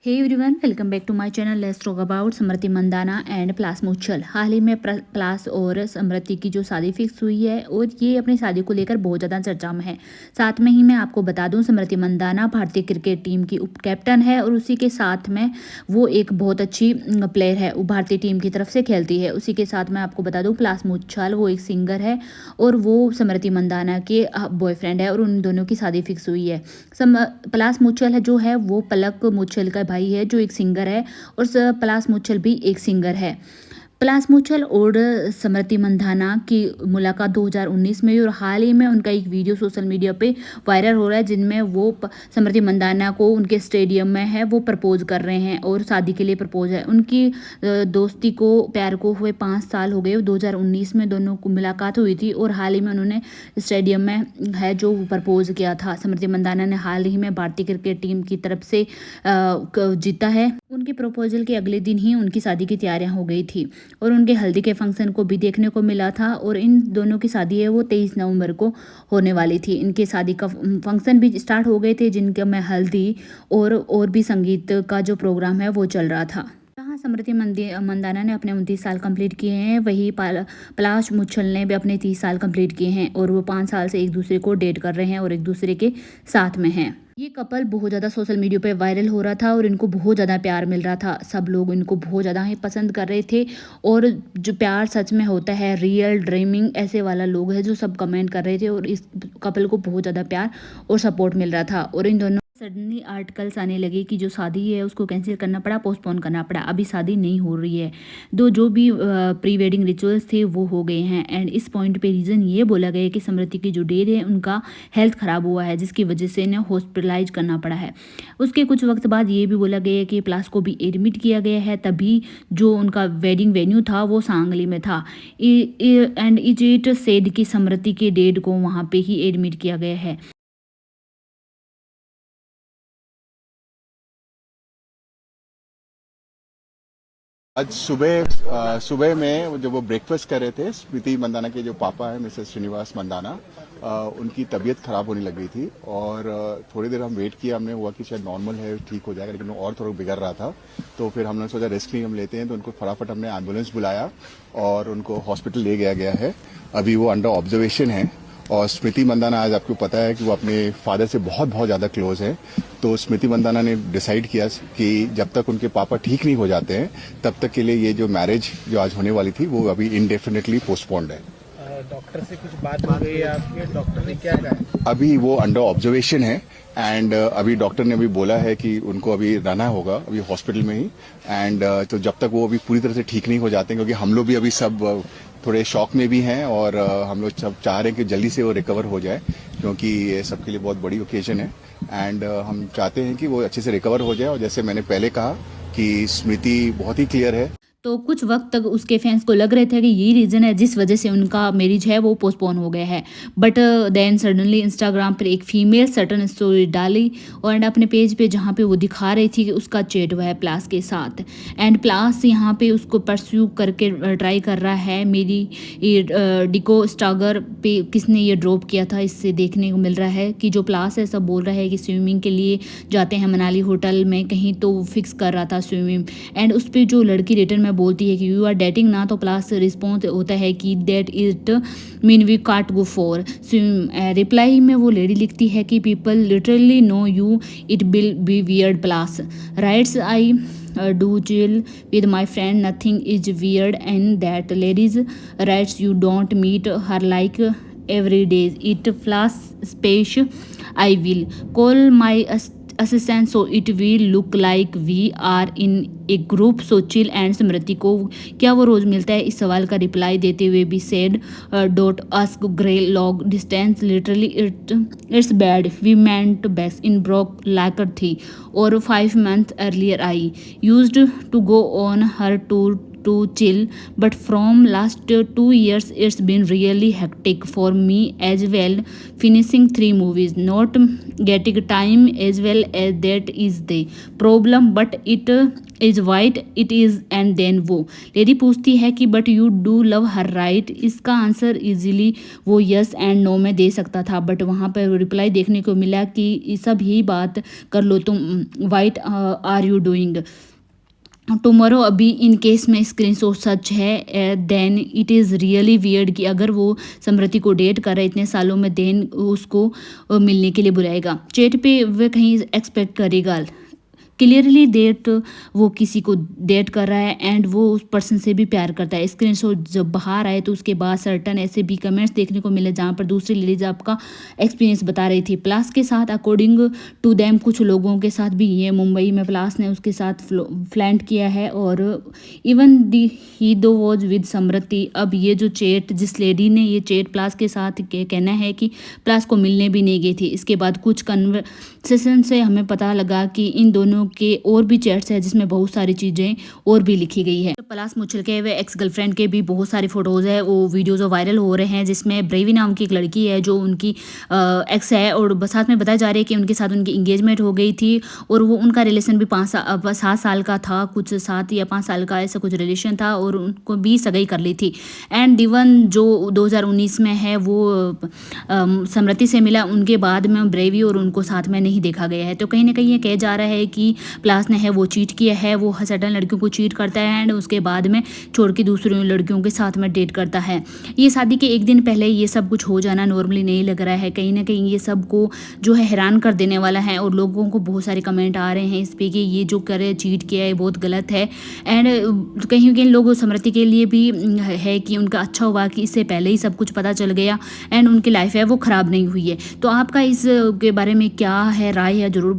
Hey everyone, welcome back to my channel. Let's talk about Smriti Mandhana and Palash Muchhal. हाल ही में पलाश और स्मृति की जो शादी फिक्स हुई है और ये अपनी शादी को लेकर बहुत ज़्यादा चर्चा में है। साथ में ही मैं आपको बता दूं, स्मृति मंदाना भारतीय क्रिकेट टीम की उप कैप्टन है और उसी के साथ में वो एक बहुत अच्छी प्लेयर है, वो भारतीय टीम की तरफ से खेलती है। उसी के साथ मैं आपको बता दूँ, पलाश मुच्छल वो एक सिंगर है और वो स्मृति मंदाना के बॉयफ्रेंड है और उन दोनों की शादी फिक्स हुई है। पलाश मुच्छल जो है वो पलक मुच्छल का भाई है, जो एक सिंगर है, और पलाश मुच्छल भी एक सिंगर है। पलाश मुच्छल और स्मृति मंदाना की मुलाकात 2019 में हुई और हाल ही में उनका एक वीडियो सोशल मीडिया पे वायरल हो रहा है, जिनमें वो स्मृति मंदाना को उनके स्टेडियम में है वो प्रपोज कर रहे हैं और शादी के लिए प्रपोज है। उनकी दोस्ती को, प्यार को हुए 5 साल हो गए। 2019 में दोनों को मुलाकात हुई थी और हाल ही में उन्होंने स्टेडियम में है जो प्रपोज किया था। स्मृति मंदाना ने हाल ही में भारतीय क्रिकेट टीम की तरफ से जीता है। उनके प्रपोजल के अगले दिन ही उनकी शादी की तैयारियां हो गई थी और उनके हल्दी के फंक्शन को भी देखने को मिला था और इन दोनों की शादी है वो 23 नवंबर को होने वाली थी। इनके शादी का फंक्शन भी स्टार्ट हो गए थे, जिनके में हल्दी और भी संगीत का जो प्रोग्राम है वो चल रहा था। जहाँ स्मृति मंदाना ने अपने 29 साल कंप्लीट किए हैं, वही पलाश मुच्छल ने भी अपने 30 साल कंप्लीट किए हैं और वो 5 साल से एक दूसरे को डेट कर रहे हैं और एक दूसरे के साथ में हैं। ये कपल बहुत ज़्यादा सोशल मीडिया पे वायरल हो रहा था और इनको बहुत ज़्यादा प्यार मिल रहा था। सब लोग इनको बहुत ज़्यादा ही पसंद कर रहे थे और जो प्यार सच में होता है, रियल ड्रीमिंग ऐसे वाला लोग है जो सब कमेंट कर रहे थे और इस कपल को बहुत ज़्यादा प्यार और सपोर्ट मिल रहा था। और इन दोनों सडनली आर्टिकल्स आने लगे कि जो शादी है उसको कैंसिल करना पड़ा, पोस्टपोन करना पड़ा, अभी शादी नहीं हो रही है। जो भी प्री वेडिंग रिचुअल्स थे वो हो गए हैं एंड इस पॉइंट पे रीज़न ये बोला गया कि स्मृति की जो डेट है उनका हेल्थ ख़राब हुआ है, जिसकी वजह से इन्हें हॉस्पिटलाइज करना पड़ा है। उसके कुछ वक्त बाद ये भी बोला गया कि पलाश को भी एडमिट किया गया है, तभी जो उनका वेडिंग वेन्यू था वो सांगली में था एंड इट सेड कि स्मृति के डेट को वहाँ पे ही एडमिट किया गया है। आज सुबह में जब वो ब्रेकफास्ट कर रहे थे, स्मृति मंदाना के जो पापा है मिसेस श्रीनिवास मंदाना, उनकी तबीयत खराब होने लग गई थी और थोड़ी देर हम वेट किया। हमने हुआ कि शायद नॉर्मल है, ठीक हो जाएगा, लेकिन वो और थोड़ा बिगड़ रहा था। तो फिर हमने सोचा रिस्क नहीं हम लेते हैं, तो उनको फटाफट हमने एम्बुलेंस बुलाया और उनको हॉस्पिटल ले गया है। अभी वो अंडर ऑब्जर्वेशन है। और स्मृति मंदाना, आज आपको पता है कि वो अपने फादर से बहुत बहुत ज़्यादा क्लोज है। तो स्मृति मंदाना ने डिसाइड किया कि जब तक उनके पापा ठीक नहीं हो जाते हैं तब तक के लिए ये जो मैरिज जो आज होने वाली थी वो अभी इनडेफिनेटली पोस्टपोन्ड है। डॉक्टर से कुछ बात हो गई आपके? डॉक्टर ने क्या कहा? अभी वो अंडर ऑब्जर्वेशन है एंड अभी डॉक्टर ने अभी बोला है कि उनको अभी रहना होगा अभी हॉस्पिटल में ही। एंड तो जब तक वो अभी पूरी तरह से ठीक नहीं हो जाते हैं, क्योंकि हम लोग भी अभी सब थोड़े शॉक में भी हैं और हम लोग सब चाह रहे हैं कि जल्दी से वो रिकवर हो जाए, क्योंकि ये सबके लिए बहुत बड़ी ओकेजन है। एंड हम चाहते हैं कि वो अच्छे से रिकवर हो जाए। और जैसे मैंने पहले कहा कि स्मृति बहुत ही क्लियर है। तो कुछ वक्त तक उसके फैंस को लग रहे थे कि यही रीज़न है जिस वजह से उनका मैरिज है वो पोस्टपोन हो गया है। बट देन सडनली इंस्टाग्राम पर एक फीमेल सटन स्टोरी डाली और अपने पेज पे जहाँ पे वो दिखा रही थी कि उसका चैट हुआ है पलाश के साथ एंड पलाश यहाँ पे उसको परस्यू करके ट्राई कर रहा है। मेरी ये डिको स्टागर पे किसने ये ड्रॉप किया था, इससे देखने को मिल रहा है कि जो पलाश है सब बोल रहा है कि स्विमिंग के लिए जाते हैं मनाली होटल में कहीं, तो वो फिक्स कर रहा था स्विमिंग। एंड उस पर जो लड़की रिटर्न में बोलती है कि यू आर डेटिंग ना, तो प्लस रिस्पॉन्स होता है कि that it mean we can't go for swim. Reply में वो लेडी लिखती है कि people literally know you, it will be weird. Plus rights I do chill with my friend, nothing is weird and that ladies writes you don't meet her like every day, it flash space, I will call my assistant so it will look like we are in a group, so chill। And Smriti को क्या वो रोज़ मिलता है, इस सवाल का reply देते हुए भी सेड डोट ask grey long distance literally it's bad, we meant best in broke locker थी और 5 months earlier I used to go on her tour to chill, but from last 2 years it's been really hectic for me as well, finishing 3 movies, not getting time as well as that is the problem, but it is white it is। And then वो lady पूछती है कि but you do love her right, इसका answer easily वो yes and no में दे सकता था, बट वहाँ पर रिप्लाई देखने को मिला कि सब यही बात कर लो तुम, what are you doing tomorrow. अभी इन केस में स्क्रीनशॉट सच है then it is really weird कि अगर वो समृति को डेट कर रहा है इतने सालों में, देन उसको मिलने के लिए बुलाएगा, चैट पे वह कहीं एक्सपेक्ट करेगा क्लियरली डेट, वो किसी को डेट कर रहा है एंड वो उस पर्सन से भी प्यार करता है। स्क्रीनशॉट जब बाहर आए तो उसके बाद सर्टन ऐसे भी कमेंट्स देखने को मिले जहाँ पर दूसरी लेडीज आपका एक्सपीरियंस बता रही थी प्लास के साथ। अकॉर्डिंग टू दैम कुछ लोगों के साथ भी ये मुंबई में प्लास ने उसके साथ फ्लैंट किया है और इवन ही दो वॉज विद समृति। अब ये जो चैट जिस लेडी ने ये चैट प्लास के साथ कहना है कि प्लास को मिलने भी नहीं गई थी। इसके बाद कुछ कन्वर्सेशन से हमें पता लगा कि इन दोनों के और भी चैट्स है जिसमें बहुत सारी चीज़ें और भी लिखी गई है। तो पलास मुच्छल के वे एक्स गर्लफ्रेंड के भी बहुत सारी फोटोज़ है, वो वीडियोज़ वायरल हो रहे हैं जिसमें ब्रेवी नाम की एक लड़की है जो उनकी एक्स है और साथ में बताया जा रहा है कि उनके साथ उनकी इंगेजमेंट हो गई थी और वो उनका रिलेशन भी 7 साल का था, कुछ 7 या 5 साल का ऐसा कुछ रिलेशन था और उनको भी सगाई कर ली थी। एंड दिवन जो 2019 में है वो समृति से मिला, उनके बाद में ब्रेवी और उनको साथ में नहीं देखा गया है। तो कहीं ना कहीं ये कहा जा रहा है कि प्लास ने है वो चीट किया है, वो सडन लड़कियों को चीट करता है एंड उसके बाद में छोड़ के दूसरी लड़कियों के साथ में डेट करता है। ये शादी के एक दिन पहले ये सब कुछ हो जाना नॉर्मली नहीं लग रहा है, कहीं ना कहीं ये सब को जो है हैरान कर देने वाला है और लोगों को बहुत सारे कमेंट आ रहे हैं इस पर कि ये जो करे चीट किया है बहुत गलत है। एंड कहीं कहीं लोग समृति के लिए भी है कि उनका अच्छा हुआ कि इससे पहले ही सब कुछ पता चल गया एंड उनकी लाइफ है वो ख़राब नहीं हुई है। तो आपका इस के बारे में क्या है राय है ज़रूर